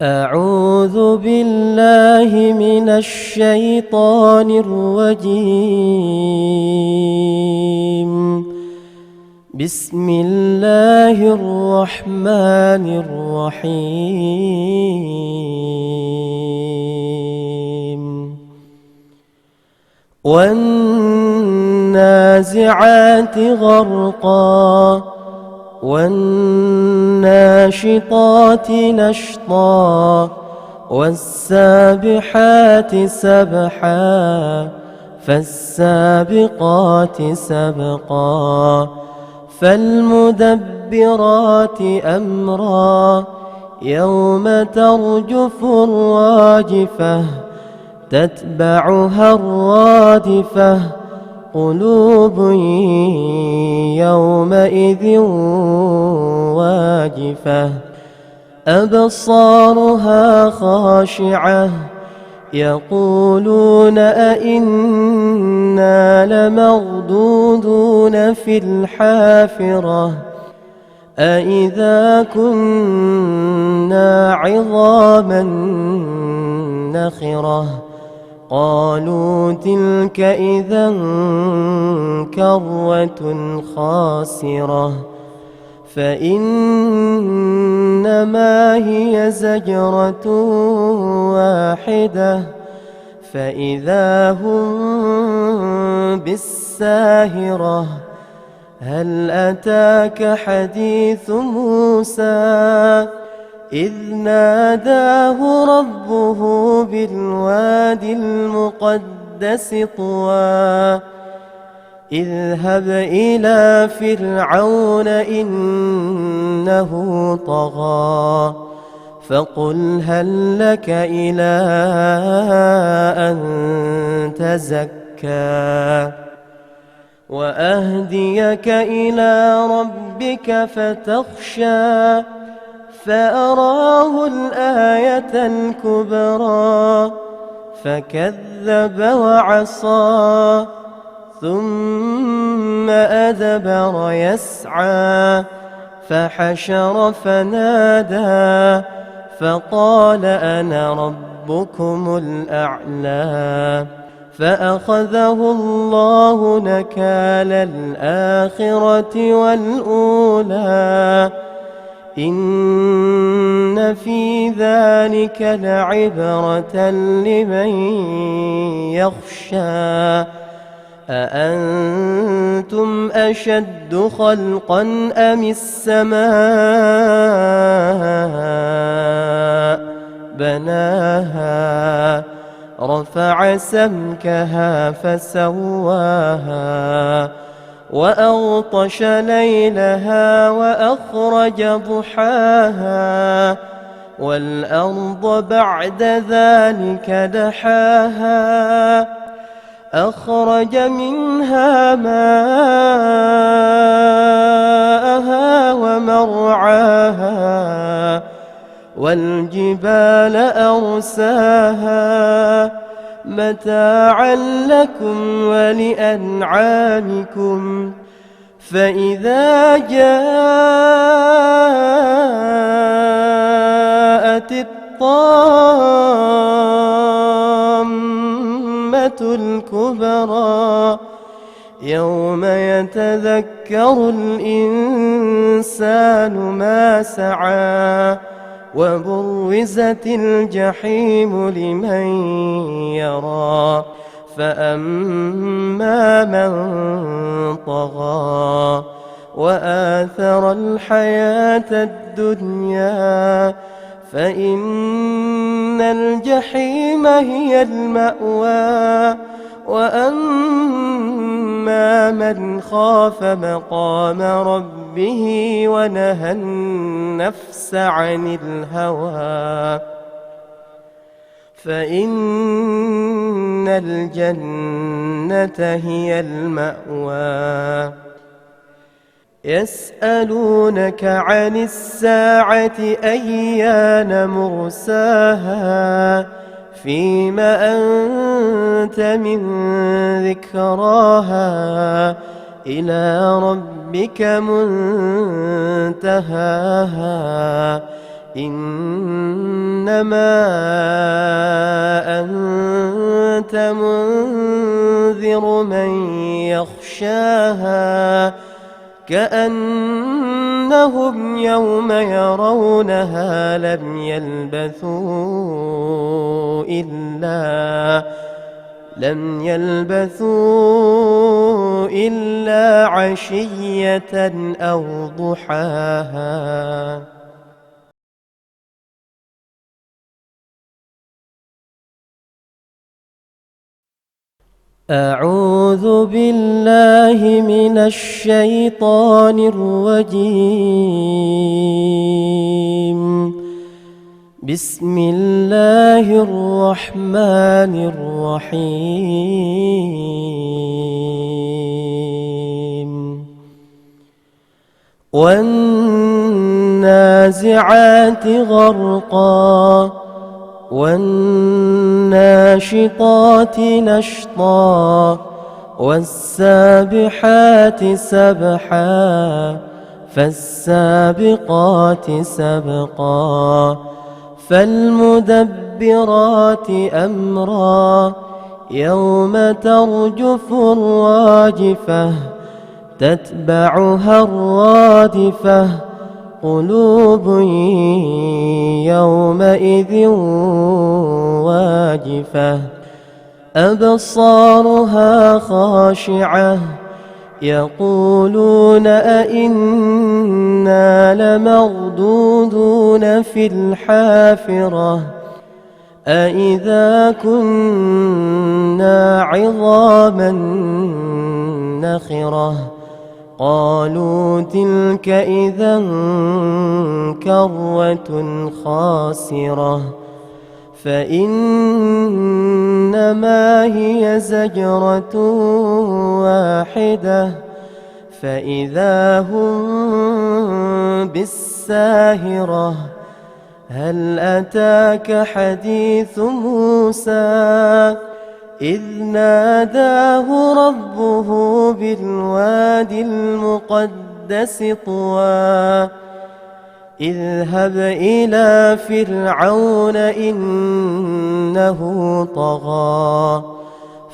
أعوذ بالله من الشيطان الرجيم. بسم الله الرحمن الرحيم. والنازعات غرقا والناشطات نشطا والسابحات سبحا فالسابقات سبقا فالمدبرات أمرا يوم ترجف الراجفة تتبعها الرادفة قلوب يومئذ واجفة أبصارها خاشعة يقولون أئنا لمردودون في الحافرة أئذا كنا عظاما نخرة قالوا تلك إذا كرة خاسرة فإنما هي زجرة واحدة فإذا هم بالساهرة هل أتاك حديث موسى إذ ناداه ربه بالوادي المقدس طوى اذهب إلى فرعون إنه طغى فقل هل لك إلى أن تزكى وأهديك إلى ربك فتخشى فأراه الآية الكبرى فكذب وعصى ثم أدبر يسعى فحشر فنادى فقال أنا ربكم الأعلى فأخذه الله نكال الآخرة والأولى إن في ذلك لعبرة لمن يخشى أأنتم أشد خلقا أم السماء بناها رفع سمكها فسواها وأغطش ليلها وأخرج ضحاها والأرض بعد ذلك دحاها أخرج منها ماءها ومرعاها والجبال أرساها متاعا لكم ولأنعامكم فإذا جاءت الطامة الكبرى يوم يتذكر الإنسان ما سعى وبرزت الجحيم لمن يرى فأما من طغى وآثر الحياة الدنيا فإن الجحيم هي المأوى وأما من خاف مقام ربه ونهى النفس عن الهوى فإن الجنة هي المأوى يسألونك عن الساعة أيان مرساها فيم أنت من ذكراها إلى ربك منتهاها إنما أنت منذر من يخشاها كأنهم يوم يرونها لم يلبثوا إلا عشية أو ضحاها. أعوذ بالله من الشيطان الرجيم. بسم الله الرحمن الرحيم. والنازعات غرقا والناشطات نشطا والسابحات سبحا فالسابقات سبقا فالمدبرات أمرا يوم ترجف الراجفة تتبعها الرادفة قلوب يومئذ واجفة أبصارها خاشعة يقولون أئنا لمردودون في الحافرة أئذا كنا عظاما نخرة قالوا تلك إذا كرة خاسرة فإنما هي زجرة واحدة فإذا هم بالساهرة هل أتاك حديث موسى إذ ناداه ربه بالوادي المقدس طوى اذهب إلى فرعون إنه طغى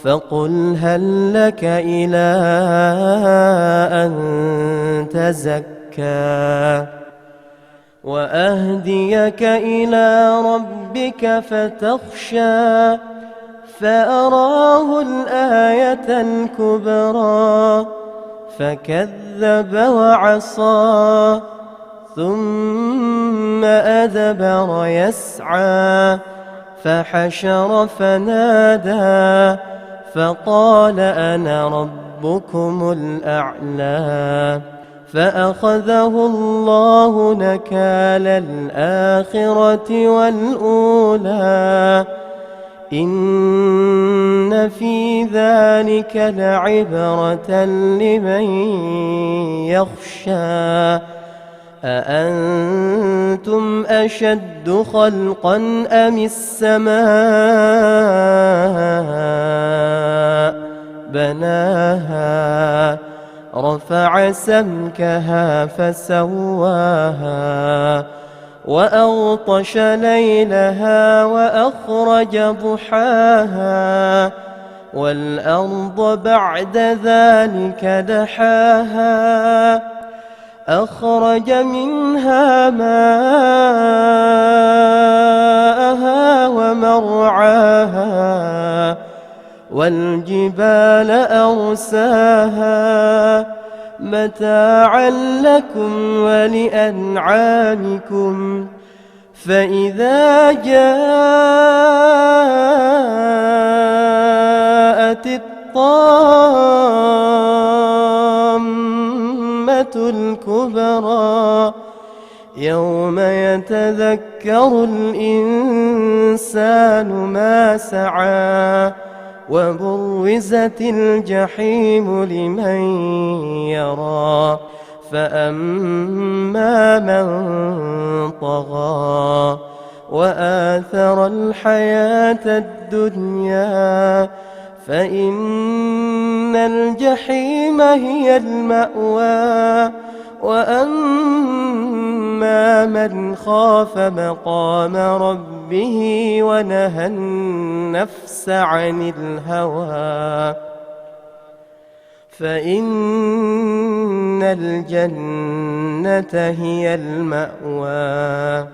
فقل هل لك إلى أن تزكى وأهديك إلى ربك فتخشى فأراه الآية الكبرى فكذب وعصى ثم أدبر يسعى فحشر فنادى فقال أنا ربكم الأعلى فأخذه الله نكال الآخرة والأولى إن في ذلك لعبرة لمن يخشى أأنتم أشد خلقا أم السماء بناها رفع سمكها فسواها وأغطش ليلها وأخرج ضحاها والأرض بعد ذلك دحاها أخرج منها ماءها ومرعاها والجبال أرساها متاعا لكم ولأنعامكم فإذا جاءت الطامة الكبرى يوم يتذكر الإنسان ما سعى وبرزت الجحيم لمن يرى فأما من طغى وآثر الحياة الدنيا فإن الجحيم هي المأوى وأما من خاف مقام ربه ونهى النفس عن الهوى فإن الجنة هي المأوى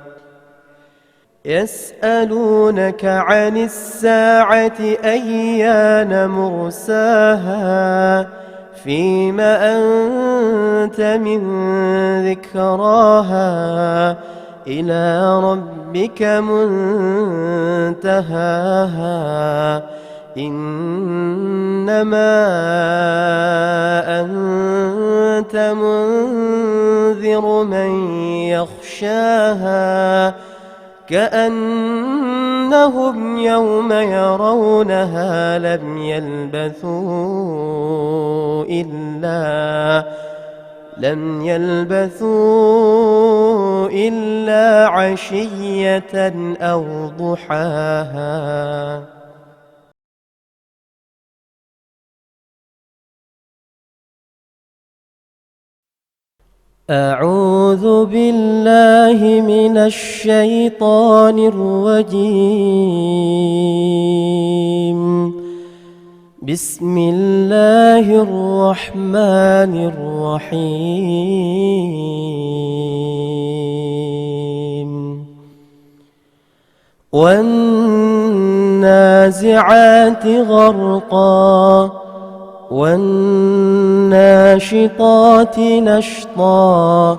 يسألونك عن الساعة أيان مرساها فيم أنت من ذكراها إلى ربك منتهاها إنما أنت منذر من يخشاها كأنهم يوم يرونها لم يلبثوا إلا عشية أو ضحاها. أعوذ بالله من الشيطان الرجيم. بسم الله الرحمن الرحيم. والنازعات غرقا والناشطات نشطا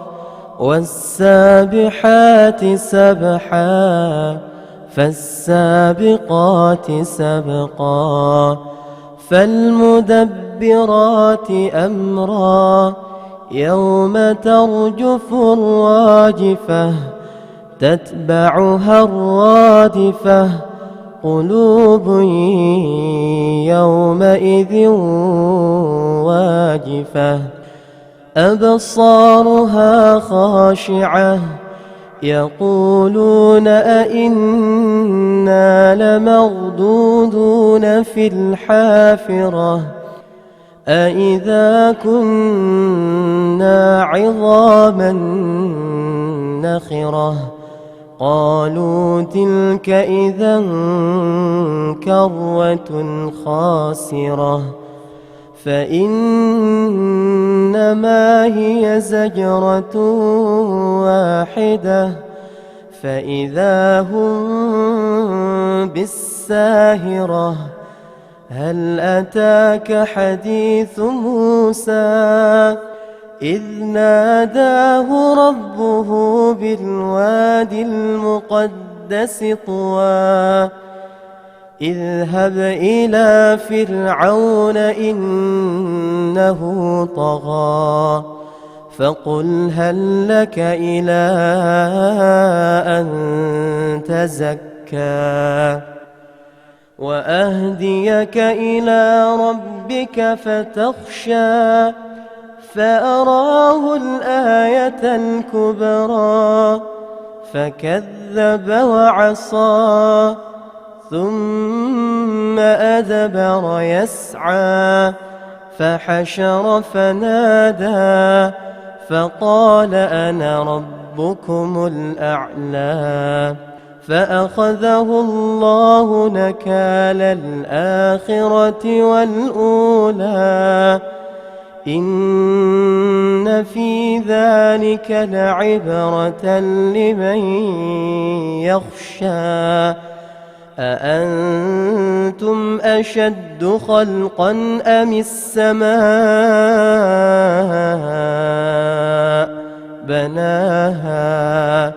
والسابحات سبحا فالسابقات سبقا فالمدبرات أمرا يوم ترجف الراجفة تتبعها الرادفة قلوب يومئذ واجفة أبصارها خاشعة يقولون أئنا لمردودون في الحافرة أئذا كنا عظاما نخرة قالوا تلك إذا كرة خاسرة فإنما هي زجرة واحدة فإذا هم بالساهرة هل أتاك حديث موسى إذ ناداه ربه بالوادي المقدس طوى اذهب إلى فرعون إنه طغى فقل هل لك إلى أن تزكى وأهديك إلى ربك فتخشى فأراه الآية الكبرى فكذب وعصى ثم أدبر يسعى فحشر فنادى فقال أنا ربكم الأعلى فأخذه الله نكال الآخرة والأولى إن في ذلك لعبرة لمن يخشى أأنتم أشد خلقا أم السماء بناها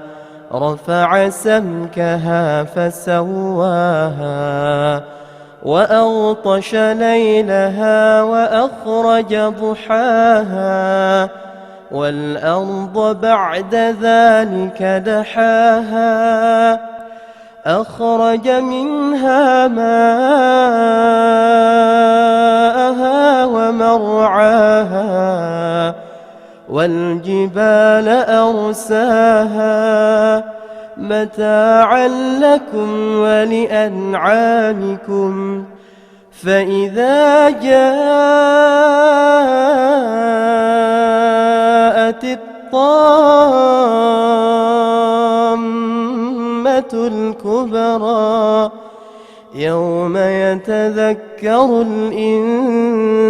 رفع سمكها فسواها وأغطش ليلها وأخرج ضحاها والأرض بعد ذلك دحاها أخرج منها ماءها ومرعاها والجبال أرساها متاعا لكم ولأنعامكم فإذا جاءت الطامة الكبرى يوم يتذكر الإنسان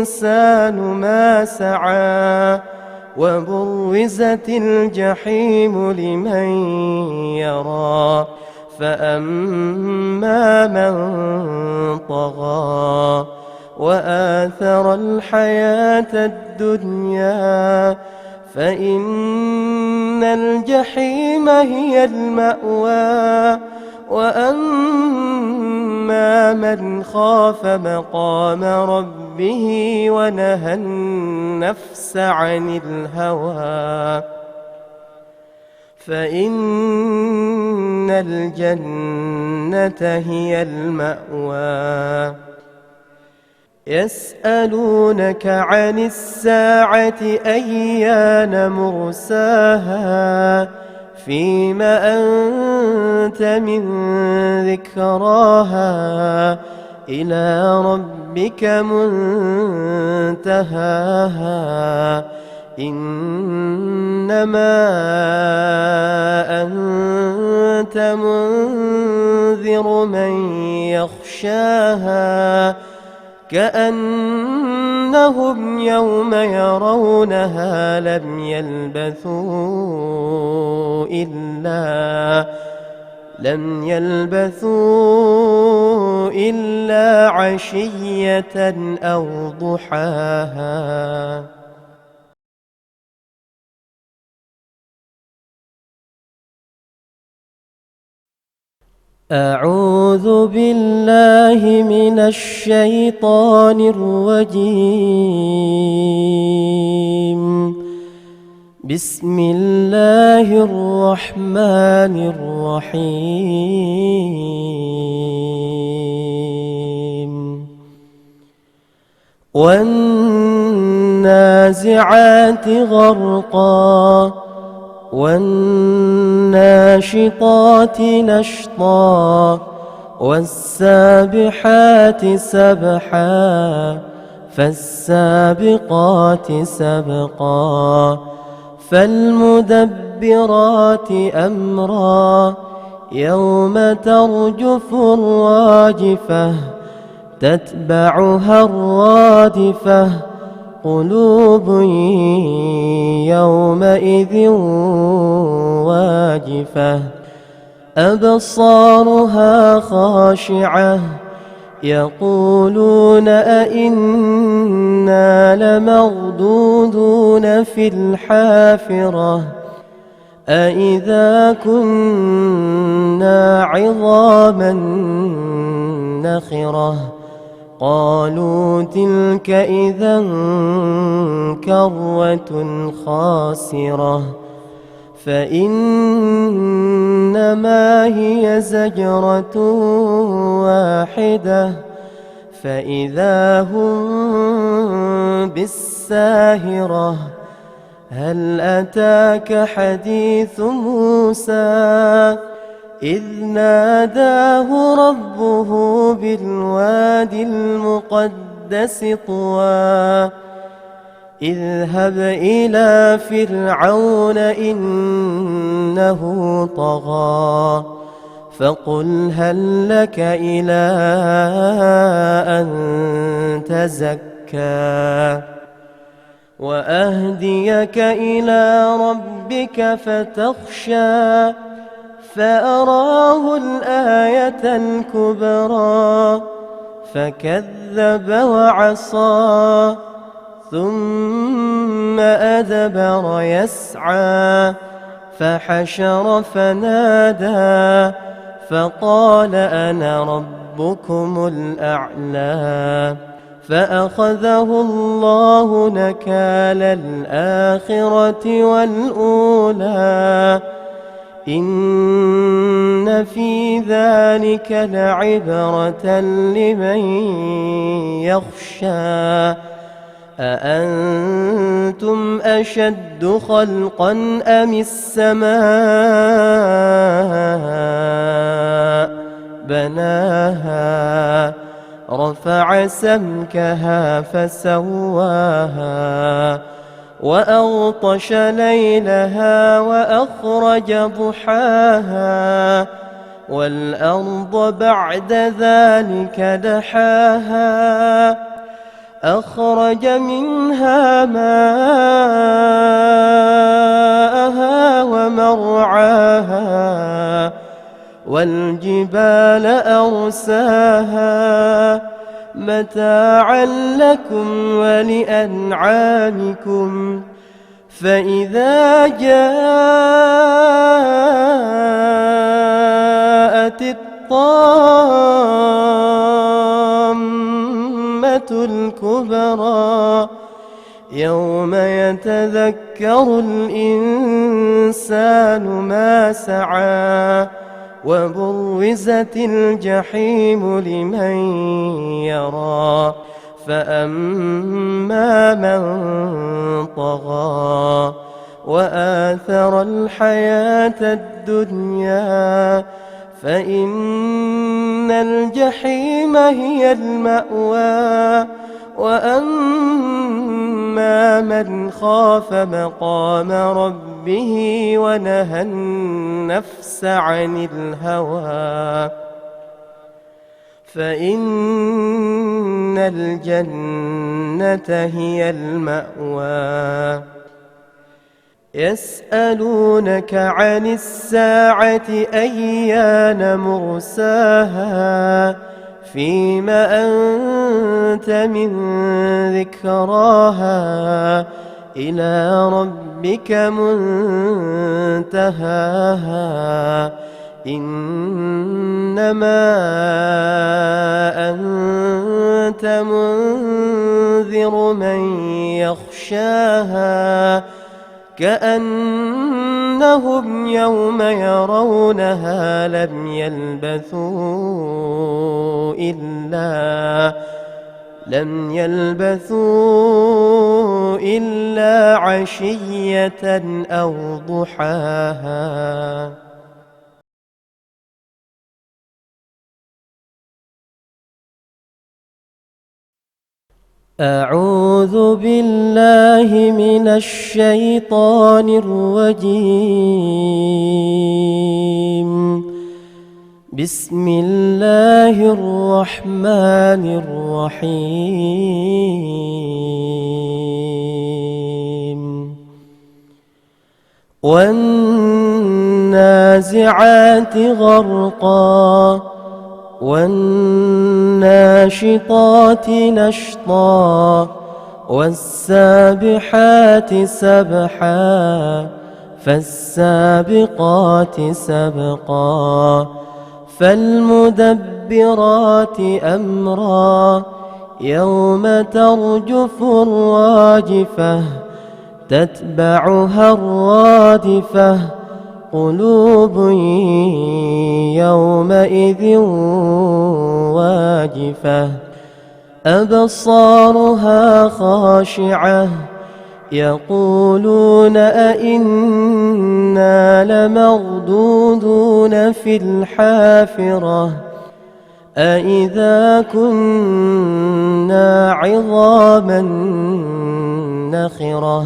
ما سعى وبرزت الجحيم لمن يرى فأما من طغى وآثر الحياة الدنيا فإن الجحيم هي المأوى وأما من خاف مقام ربه ونهى النفس عن الهوى فإن الجنة هي المأوى يسألونك عن الساعة أيان مرساها فيم أنت من ذكراها إلى ربك منتهاها إنما أنت منذر من يخشاها كأنهم يوم يرونها لم يلبثوا إلا عشية أو ضحاها أعوذ بالله من الشيطان الرجيم بسم الله الرحمن الرحيم والنازعات غرقا والناشطات نشطا والسابحات سبحا فالسابقات سبقا فالمدبرات أمرا يوم ترجف الراجفة تتبعها الرادفة قلوب يومئذ واجفة أبصارها خاشعة يقولون أئنا لمردودون في الحافرة أئذا كنا عظاما نخرة قالوا تلك إذا كرة خاسرة فإنما هي زجرة واحدة فإذا هم بالساهرة هل أتاك حديث موسى إذ ناداه ربه بالوادي المقدس طوى اذهب إلى فرعون إنه طغى فقل هل لك إلى أن تزكى وأهديك إلى ربك فتخشى فأراه الآية الكبرى فكذب وعصى ثم أدبر يسعى فحشر فنادى فقال أنا ربكم الأعلى فأخذه الله نكال الآخرة والأولى إن في ذلك لعبرة لمن يخشى أأنتم أشد خلقا أم السماء بناها رفع سمكها فسواها وأغطش ليلها وأخرج ضحاها والأرض بعد ذلك دحاها أخرج منها ماءها ومرعاها والجبال أرساها متاعا لكم ولأنعامكم فإذا جاءت الطامة الكبرى يوم يتذكر الإنسان ما سعى وبرزت الجحيم لمن يرى فأما من طغى وآثر الحياة الدنيا فإن الجحيم هي المأوى وأما من خاف مقام ربه ونهى النفس عن الهوى فإن الجنة هي المأوى يسألونك عن الساعة أيان مرساها فيم أنت من ذكراها إلى ربك منتهاها إنما أنت منذر من يخشاها كأنهم يوم يرونها لم يلبثوا إلا عشية أو ضحاها أعوذ بالله من الشيطان الرجيم بسم الله الرحمن الرحيم والنازعات غرقا والناشطات نشطا والسابحات سبحا فالسابقات سبقا فالمدبرات أمرا يوم ترجف الراجفة تتبعها الرادفة قلوب يومئذ واجفة أبصارها خاشعة يقولون أئنا لمردودون في الحافرة أئذا كنا عظاما نخرة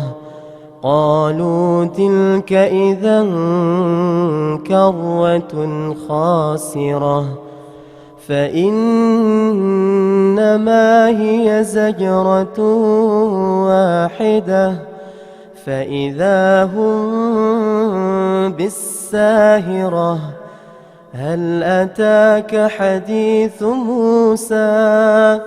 قالوا تلك إذا كرة خاسرة فإنما هي زجرة واحدة فإذا هم بالساهرة هل أتاك حديث موسى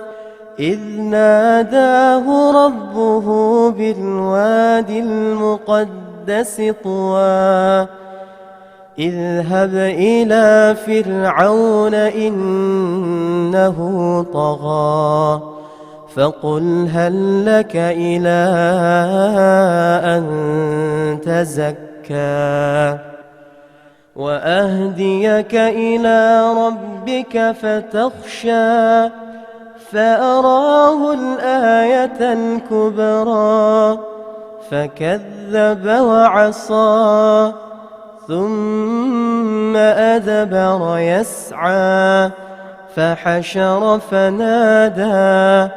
إذ ناداه ربه بالوادي المقدس طوى اذهب إلى فرعون إنه طغى فقل هل لك إلى أن تزكى وأهديك إلى ربك فتخشى فأراه الآية الكبرى فكذب وعصى ثم أدبر يسعى فحشر فنادى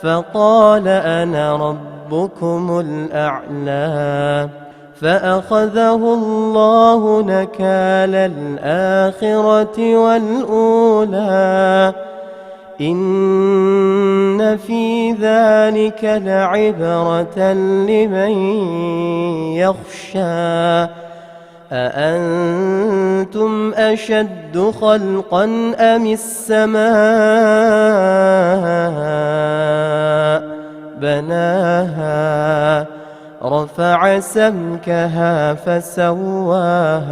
فقال أنا ربكم ربكم الأعلى فأخذه الله نكال الآخرة والأولى إن في ذلك لعبرة لمن يخشى أأنتم أشد خلقا أم السماء بناها رفع سمكها فسواها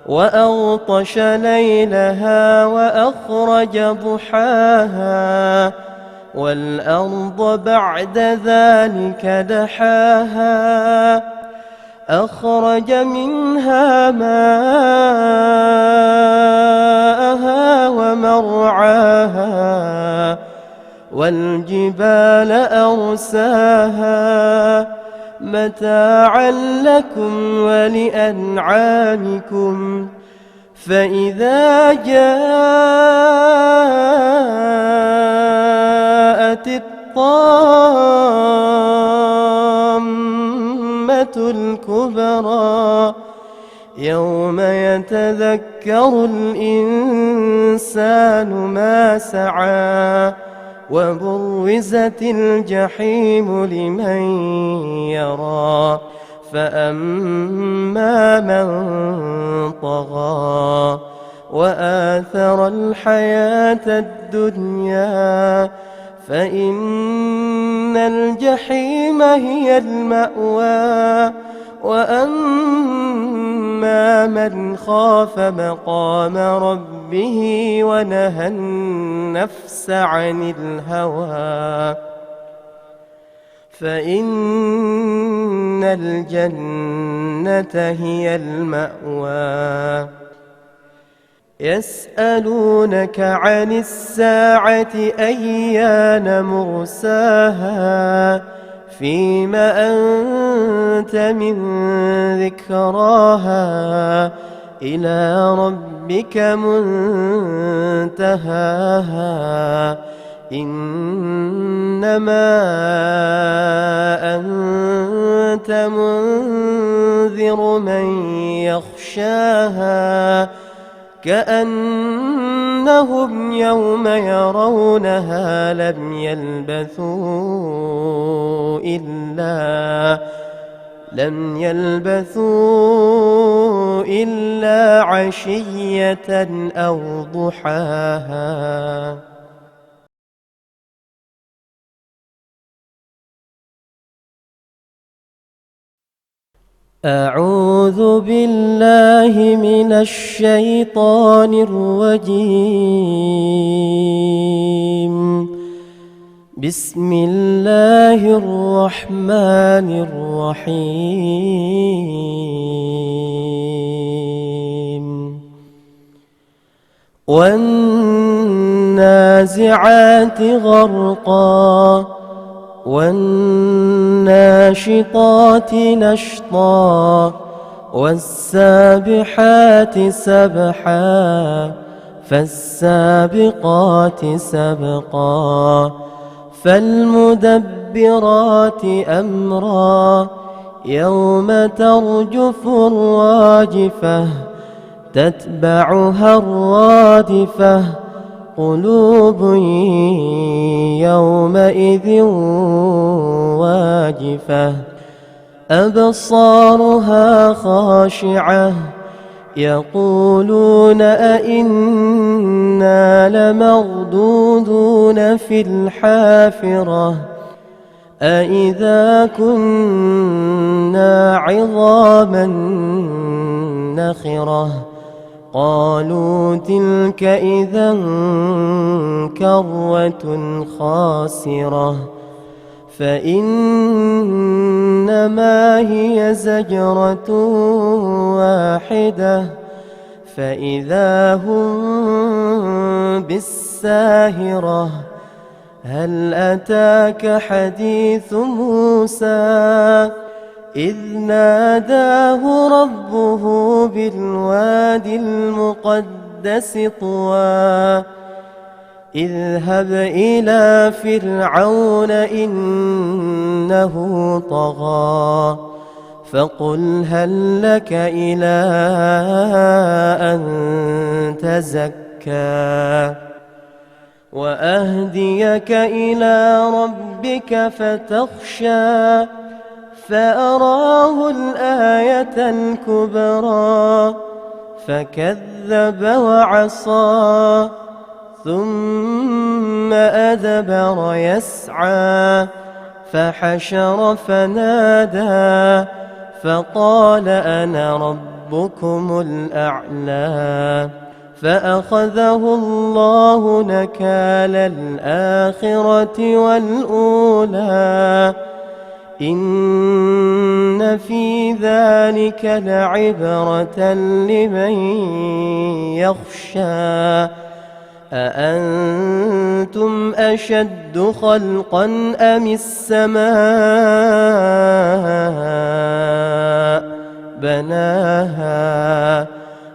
وأغطش ليلها وأخرج ضحاها والأرض بعد ذلك دحاها أخرج منها ماءها ومرعاها والجبال أرساها متاعا لكم ولأنعامكم فإذا جاءت الطامة الكبرى يوم يتذكر الإنسان ما سعى وبرزت الجحيم لمن يرى فأما من طغى وآثر الحياة الدنيا فإن الجحيم هي المأوى وأما من خاف مقام ربه ونهى النفس عن الهوى فإن الجنة هي المأوى يسألونك عن الساعة أيان مرساها فيم أنت من ذكراها إلى ربك منتهاها إنما أنت منذر من يخشاها كأنهم يوم يرونها لم يلبثوا إلا عشية أو ضحاها أعوذ بالله من الشيطان الرجيم بسم الله الرحمن الرحيم والنازعات غرقا والناشطات نشطا والسابحات سبحا فالسابقات سبقا فالمدبرات أمرا يوم ترجف الراجفة تتبعها الرادفة قلوب يومئذ واجفة أبصارها خاشعة يقولون أئنا لمردودون في الحافرة أئذا كنا عظاما نخرة قالوا تلك إذا كرة خاسرة فإنما هي زجرة واحدة فإذا هم بالساهرة هل أتاك حديث موسى إذ ناداه ربه بالوادي المقدس طوى اذهب إلى فرعون إنه طغى فقل هل لك إلى أن تزكى وأهديك إلى ربك فتخشى فأراه الآية الكبرى فكذب وعصى ثم أدبر يسعى فحشر فنادى فقال أنا ربكم الأعلى فأخذه الله نكال الآخرة والأولى إن في ذلك لعبرة لمن يخشى أأنتم أشد خلقا أم السماء بناها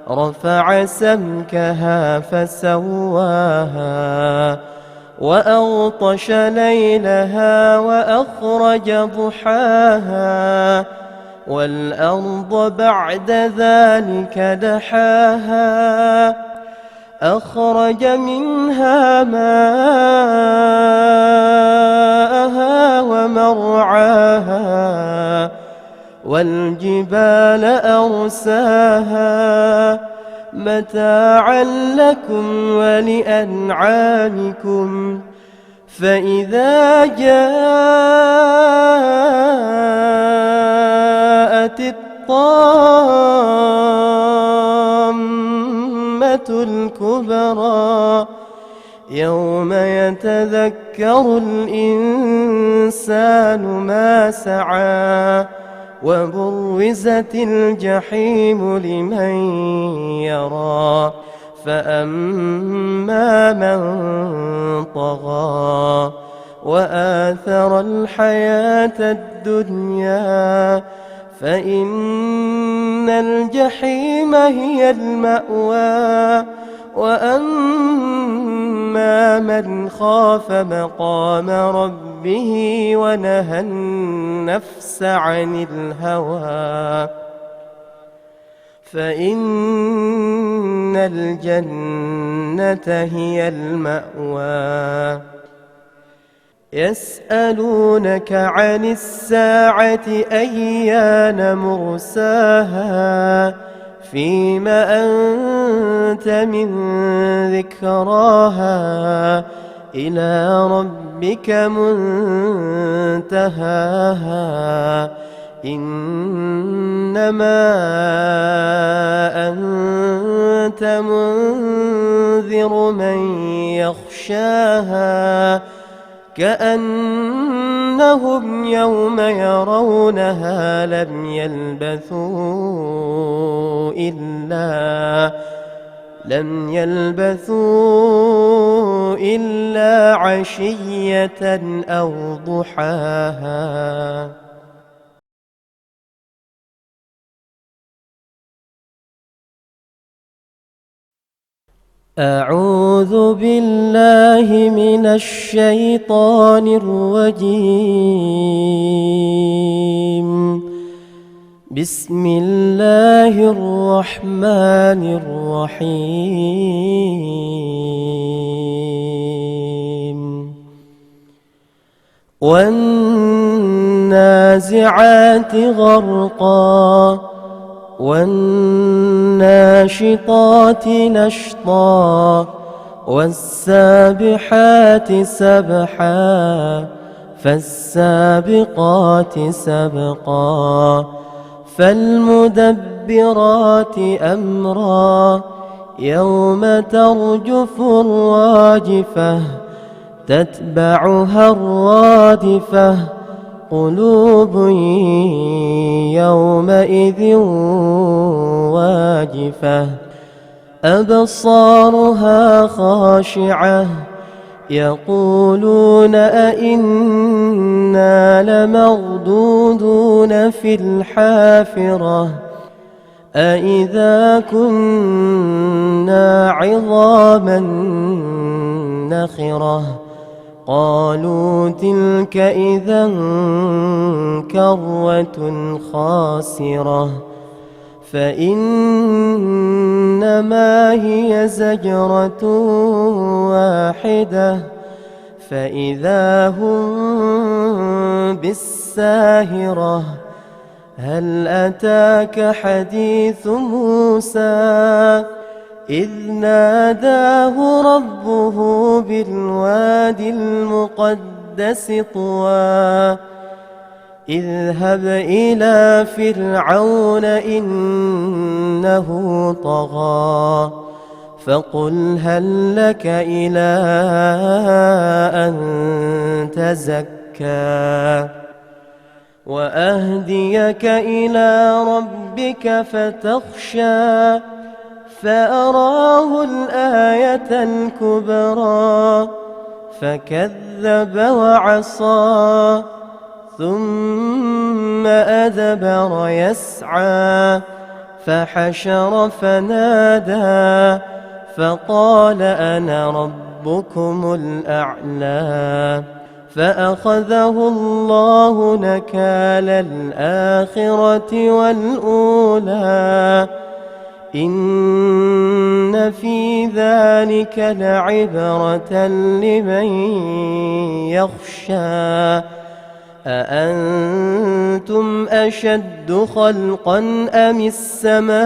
رفع سمكها فسواها وأغطش ليلها وأخرج ضحاها والأرض بعد ذلك دحاها أخرج منها ماءها ومرعاها والجبال أرساها متاعا لكم ولأنعامكم فإذا جاءت الطامة الكبرى يوم يتذكر الإنسان ما سعى وبرزت الجحيم لمن يرى فأما من طغى وآثر الحياة الدنيا فإن الجحيم هي المأوى وأما من خاف مقام ربه ونهى النفس عن الهوى فإن الجنة هي المأوى يسألونك عن الساعة أيان مرساها فيم أنت من ذكراها إلى ربك منتهاها إنما أنت منذر من يخشاها كأنهم يوم يرونها لم يلبثوا إلا عشية أو ضحاها أعوذ بالله من الشيطان الرجيم بسم الله الرحمن الرحيم والنازعات غرقا والناشطات نشطا والسابحات سبحا فالسابقات سبقا فالمدبرات أمرا يوم ترجف الراجفة تتبعها الرادفة قلوب يومئذ واجفة أبصارها خاشعة يقولون أئنا لمردودون في الحافرة أئذا كنا عظاما نخرة قالوا تلك إذا كرة خاسرة فإنما هي زجرة واحدة فإذا هم بالساهرة هل أتاك حديث موسى إذ ناداه ربه بالوادي المقدس طوى اذهب إلى فرعون إنه طغى فقل هل لك إلى أن تزكى وأهديك إلى ربك فتخشى فأراه الآية الكبرى فكذب وعصى ثم أدبر يسعى فحشر فنادى فقال أنا ربكم الأعلى فأخذه الله نكال الآخرة والأولى إن في ذلك لعبرة لمن يخشى أأنتم أشد خلقا أم السماء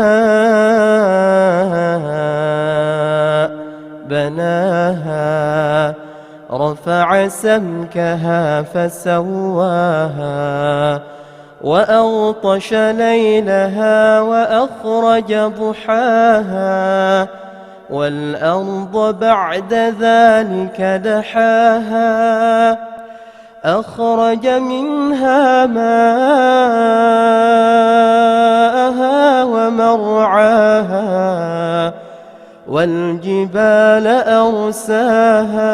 بناها رفع سمكها فسواها وأغطش ليلها وأخرج ضحاها والأرض بعد ذلك دحاها أخرج منها ماءها ومرعاها والجبال أرساها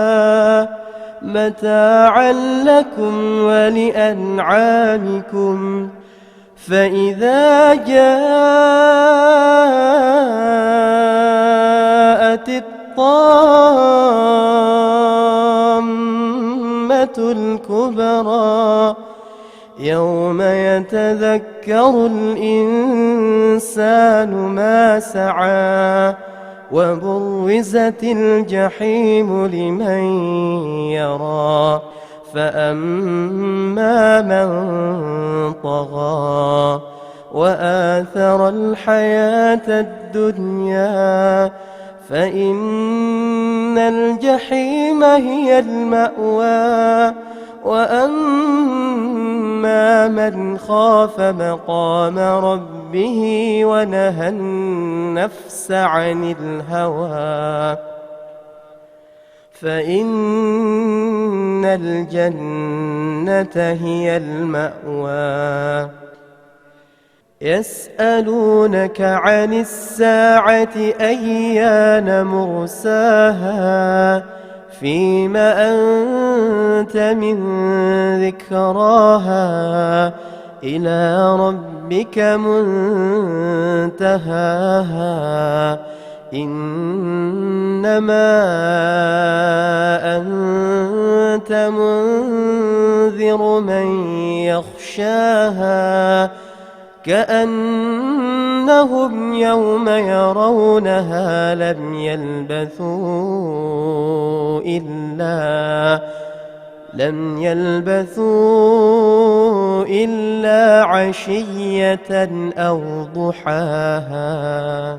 متاعا لكم ولأنعامكم فإذا جاءت الطامة الكبرى يوم يتذكر الإنسان ما سعى وبرزت الجحيم لمن يرى فأما من طغى وآثر الحياة الدنيا فإن الجحيم هي المأوى وأما من خاف مقام ربه ونهى النفس عن الهوى فإن الجنة هي المأوى يسألونك عن الساعة أيان مرساها فيم أنت من ذكراها إلى ربك منتهاها إنما أنت منذر من يخشاها كأنهم يوم يرونها لم يلبثوا إلا عشية أو ضحاها.